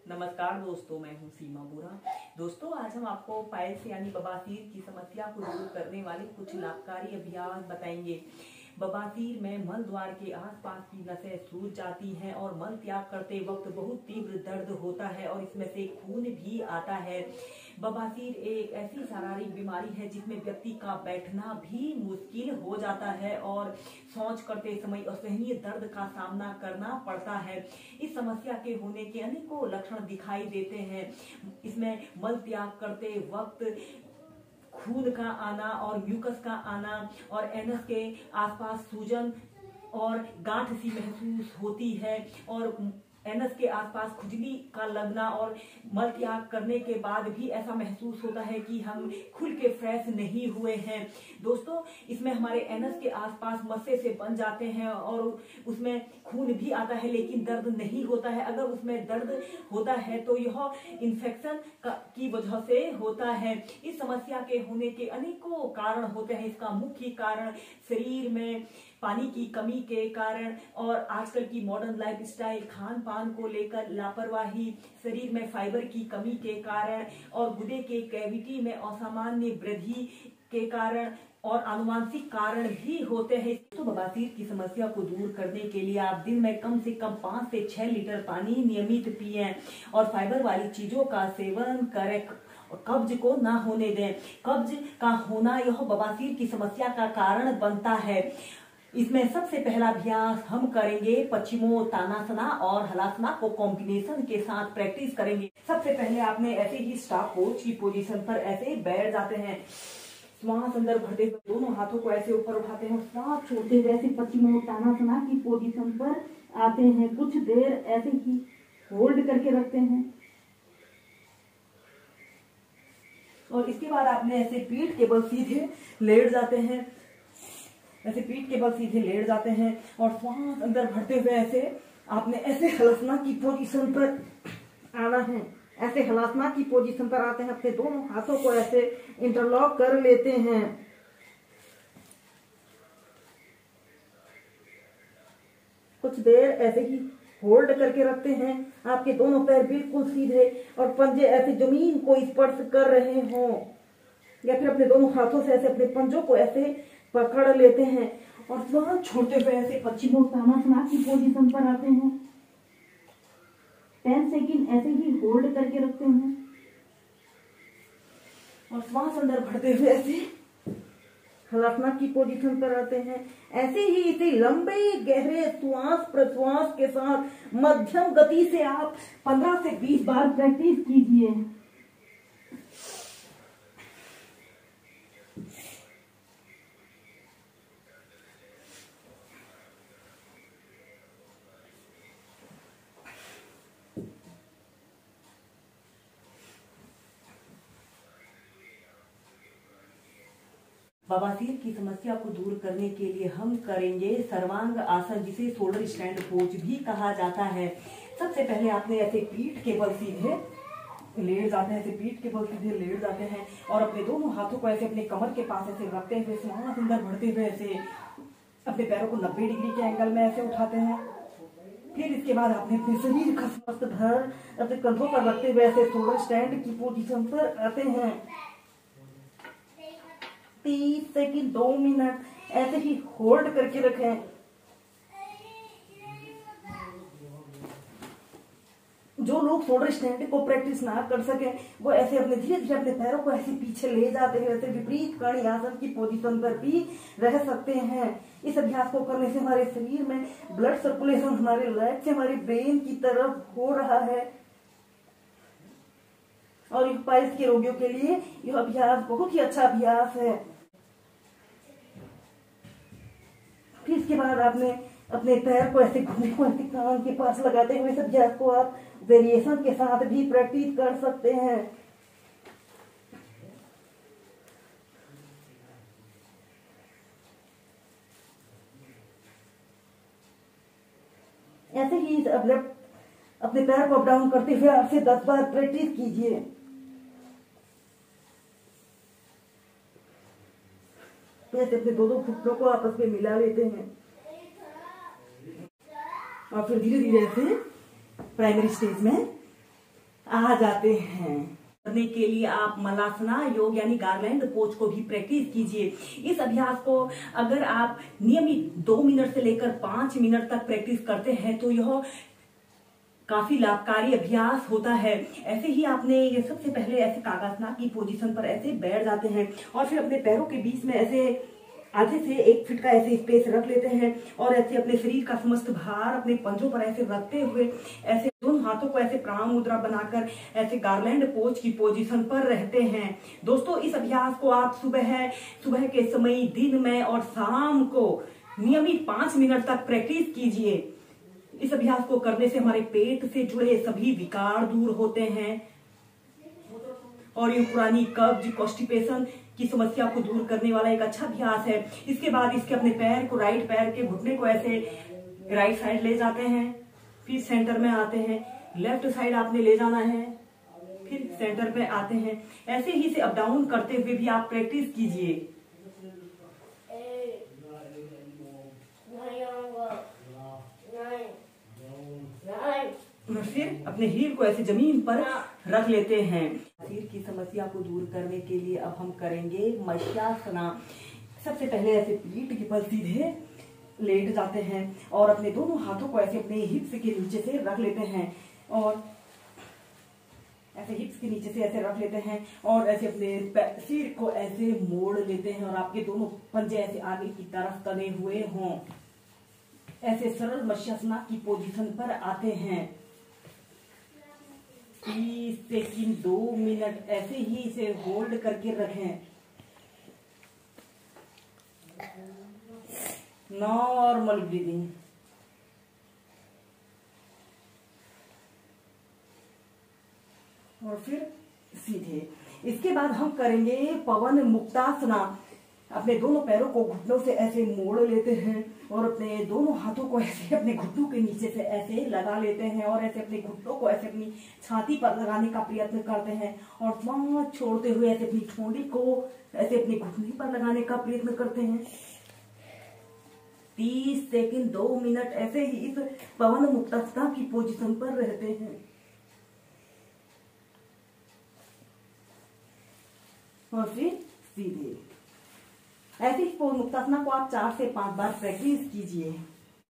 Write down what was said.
नमस्कार दोस्तों, मैं हूं सीमा बुरा। दोस्तों, आज हम आपको पाइल्स यानी बवासीर की समस्या को दूर करने वाले कुछ लाभकारी अभ्यास बताएंगे। बवासीर में मल द्वार के आसपास की नसें सूज जाती हैं और मल त्याग करते वक्त बहुत तीव्र दर्द होता है और इसमें से खून भी आता है। बवासीर एक ऐसी शारीरिक बीमारी है जिसमें व्यक्ति का बैठना भी मुश्किल हो जाता है और शौच करते समय असहनीय दर्द का सामना करना पड़ता है। इस समस्या के होने के अनेकों लक्षण दिखाई देते हैं। इसमें मल त्याग करते वक्त खून का आना और म्यूकस का आना और एनस के आसपास सूजन और गांठ सी महसूस होती है और एनस के आसपास खुजली का लगना और मल त्याग करने के बाद भी ऐसा महसूस होता है कि हम खुल के फ्रेश नहीं हुए हैं। दोस्तों, इसमें हमारे एनस के आसपास मस्से से बन जाते हैं और उसमें खून भी आता है लेकिन दर्द नहीं होता है। अगर उसमें दर्द होता है तो यह इन्फेक्शन की वजह से होता है। इस समस्या के होने के अनेकों कारण होते हैं। इसका मुख्य कारण शरीर में पानी की कमी के कारण और आजकल की मॉडर्न लाइफस्टाइल, खान पान को लेकर लापरवाही, शरीर में फाइबर की कमी के कारण और गुर्दे के कैविटी में असामान्य वृद्धि के कारण और आनुवंशिक कारण भी होते हैं। तो बवासीर की समस्या को दूर करने के लिए आप दिन में कम से कम 5 से 6 लीटर पानी नियमित पिएं और फाइबर वाली चीजों का सेवन करें। कब्ज को ना होने दें। कब्ज का होना यह बवासीर की समस्या का कारण बनता है। इसमें सबसे पहला अभ्यास हम करेंगे पश्चिमोत्तानासना और हलासना को कॉम्बिनेशन के साथ प्रैक्टिस करेंगे। सबसे पहले आपने ऐसे ही स्टॉप पोज की पोजीशन पर ऐसे बैठ जाते हैं। श्वास अंदर भरते हुए दोनों हाथों को ऐसे ऊपर उठाते हैं और श्वास छोड़ते हुए ऐसे पश्चिमोत्तानासना की पोजीशन पर आते हैं। कुछ देर ऐसे ही होल्ड करके रखते हैं और इसके बाद आपने ऐसे पीठ के बल सीधे लेट जाते हैं। ऐसे पीठ के बल सीधे लेट जाते हैं और श्वास अंदर भरते हुए ऐसे आपने ऐसे हलासना की पोजीशन पर आना है। ऐसे हलासना की पोजीशन पर आते हैं। अपने दोनों हाथों को ऐसे इंटरलॉक कर लेते हैं। कुछ देर ऐसे ही होल्ड करके रखते हैं। आपके दोनों पैर बिल्कुल सीधे और पंजे ऐसे जमीन को स्पर्श कर रहे हों या फिर अपने दोनों हाथों से ऐसे अपने पंजों को ऐसे पकड़ लेते हैं और श्वास छोड़ते हुए ऐसे पश्चिमोत्तानासना की पोजीशन पर आते हैं। 10 सेकंड ऐसे ही होल्ड करके रखते हैं और श्वास अंदर भरते हुए ऐसे हलासना की पोजीशन पर आते हैं। ऐसे ही इसे लंबे गहरे श्वास प्रश्वास के साथ मध्यम गति से आप 15 से 20 बार प्रैक्टिस कीजिए। बवासीर की समस्या को दूर करने के लिए हम करेंगे सर्वांग आसन, जिसे शोल्डर स्टैंड पोज भी कहा जाता है। सबसे पहले आपने ऐसे पीठ के बल सीधे लेट जाते हैं। ऐसे पीठ के बल सीधे लेट जाते हैं और अपने दोनों हाथों को ऐसे अपने कमर के पास ऐसे रखते हुए श्वास अंदर भरते हुए ऐसे अपने पैरों को 90 डिग्री के एंगल में ऐसे उठाते हैं। फिर इसके बाद आपने अपने शरीर का स्वस्थ भार अपने कंधों पर रखते हुए ऐसे शोल्डर स्टैंड की पोजीशन पर आते हैं। 30 सेकंड 2 मिनट ऐसे ही होल्ड करके रखें। जो लोग शोल्डर स्टैंड को प्रैक्टिस ना कर सके वो ऐसे अपने धीरे धीरे अपने पैरों को ऐसे पीछे ले जाते हैं। ऐसे विपरीत कर्ण आसन की पोजीशन पर भी रह सकते हैं। इस अभ्यास को करने से हमारे शरीर में ब्लड सर्कुलेशन हमारे लेग से हमारे ब्रेन की तरफ हो रहा है और पाइल्स के रोगियों के लिए यह अभ्यास बहुत ही अच्छा अभ्यास है। फिर इसके बाद आपने अपने पैर को ऐसे घुटने को ऐसे कान के पास लगाते हुए इस अभ्यास को आप वेरिएशन के साथ भी प्रैक्टिस कर सकते हैं। ऐसे ही अपने पैर को अप डाउन करते हुए आपसे 10 बार प्रैक्टिस कीजिए। ऐसे अपने दोनों घुटनों को आपस में मिला लेते हैं और फिर धीरे धीरे ऐसे प्राइमरी स्टेज में आ जाते हैं। करने के लिए आप मलासना योग यानी गार्लैंड पोज को भी प्रैक्टिस कीजिए। इस अभ्यास को अगर आप नियमित 2 मिनट से लेकर 5 मिनट तक प्रैक्टिस करते हैं तो यह काफी लाभकारी अभ्यास होता है। ऐसे ही आपने ये सबसे पहले ऐसे कागासना की पोजीशन पर ऐसे बैठ जाते हैं और फिर अपने पैरों के बीच में ऐसे आधे से 1 फीट का ऐसे स्पेस रख लेते हैं और ऐसे अपने शरीर का समस्त भार अपने पंजों पर ऐसे रखते हुए ऐसे दोनों हाथों को ऐसे प्रणाम मुद्रा बनाकर ऐसे गार्लैंड पोज की पोजीशन पर रहते हैं। दोस्तों, इस अभ्यास को आप सुबह के समय, दिन में और शाम को नियमित 5 मिनट तक प्रैक्टिस कीजिए। इस अभ्यास को करने से हमारे पेट से जुड़े सभी विकार दूर होते हैं और ये पुरानी कब्ज, कॉन्स्टिपेशन की समस्या को दूर करने वाला एक अच्छा अभ्यास है। इसके बाद इसके अपने पैर को, राइट पैर के घुटने को ऐसे राइट साइड ले जाते हैं, फिर सेंटर में आते हैं, लेफ्ट साइड आपने ले जाना है, फिर सेंटर पे आते हैं। ऐसे ही से अप डाउन करते हुए भी आप प्रैक्टिस कीजिए। और फिर अपने हील को ऐसे जमीन पर रख लेते हैं। सिर की समस्या को दूर करने के लिए अब हम करेंगे मत्स्यासना। सबसे पहले ऐसे पीठ के बल सीधे लेट जाते हैं और अपने दोनों हाथों को ऐसे अपने हिप्स के नीचे से रख लेते हैं और ऐसे हिप्स के नीचे से ऐसे रख लेते हैं और ऐसे अपने सिर को ऐसे मोड़ लेते हैं और आपके दोनों पंजे ऐसे आगे की तरफ तने हुए हों। ऐसे सरल मत्स्यासना की पोजीशन पर आते हैं। 30 सेकंड 2 मिनट ऐसे ही इसे होल्ड करके रखें। Normal breathing. और फिर सीधे। इसके बाद हम करेंगे पवन मुक्तासना। अपने दोनों पैरों को घुटनों से ऐसे मोड़ लेते हैं और अपने दोनों हाथों को ऐसे अपने घुटनों के नीचे से ऐसे लगा लेते हैं और ऐसे अपने घुटनों को ऐसे अपनी छाती पर लगाने का प्रयत्न करते हैं और सांस छोड़ते हुए ऐसे अपनी ठोड़ी को ऐसे अपनी घुटने पर लगाने का प्रयत्न करते हैं। 30 सेकंड 2 मिनट ऐसे ही इस पवन मुक्तासना की पोजीशन पर रहते हैं और फिर सीधे। ऐसे ही पवन मुक्तासना को आप 4 से 5 बार प्रैक्टिस कीजिए।